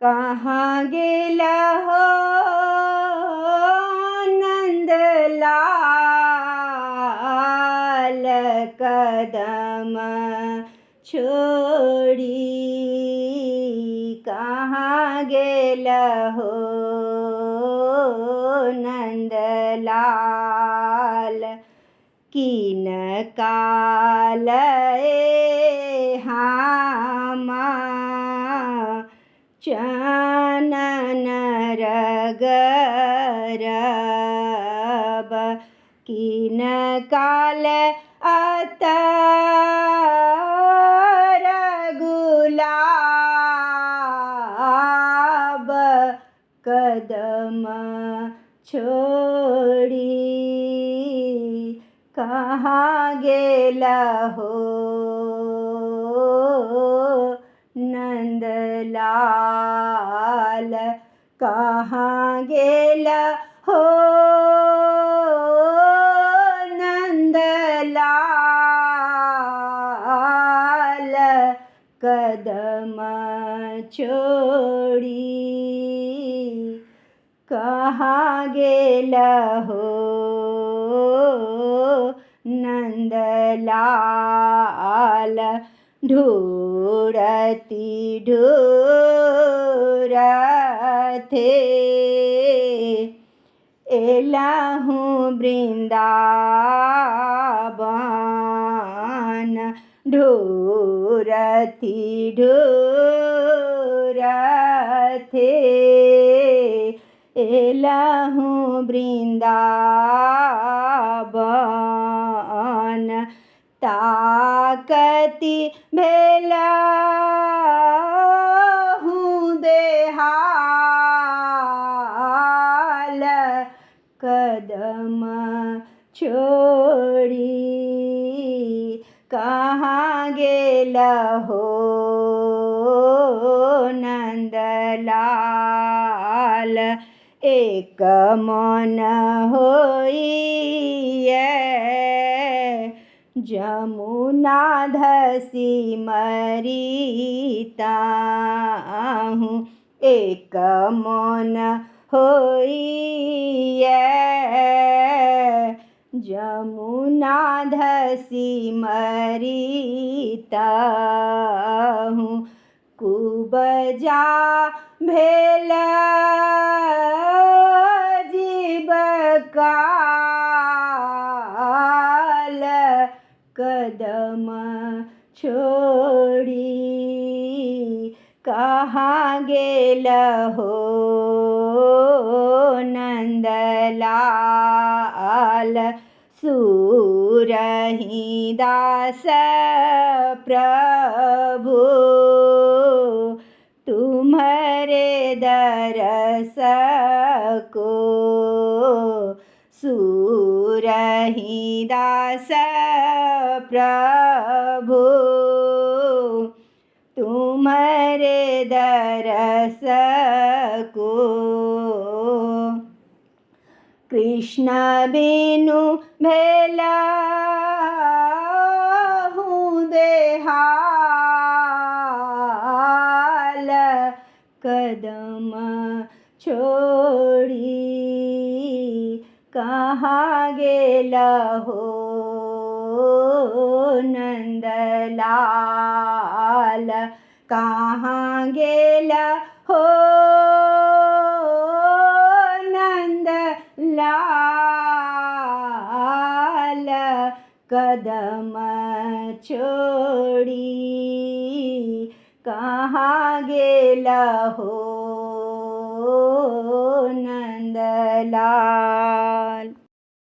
कहाँ गेला हो नंदलाल, कदम छोड़ी कहाँ गेला हो नंदलाल। किन कालए हामा चनन रगरब, किन काल अतर गुलाब, कदम छोड़ी कहाँ गेला हो नंदलाल। कहाँ गेला हो नंदलाल, कदम छोड़ी कहाँ गेला हो नंदलाल। ढूढ़ती ढूढ़ते एलाहूँ वृंदावन, ढूढ़ती ढूढ़ते एलाहूँ वृंदावन। ताकती भेलाहूँ बेहाल, कदम छोड़ी कहाँ गेला हो नंदलाल। एक मन होइए जमुना धसी मरीताहूँ, एक मन होइए जमुना धसी मरीताहूँ। कुबजा भेला जीव काल, कदम छोड़ी कहाँ गेला हो नंदलाल। सूरही दास प्रभु तुम्हारे दरस को, सूरही दास प्रभु तुम्हारे दरस को। कृष्ण बिनु भेलाहूँ बेहाल, कदम छोड़ी कहाँ गेला हो नंदलाल। कहाँ गेला हो नंदलाल, कदम छोड़ी कहाँ गेला हो नंदलाल।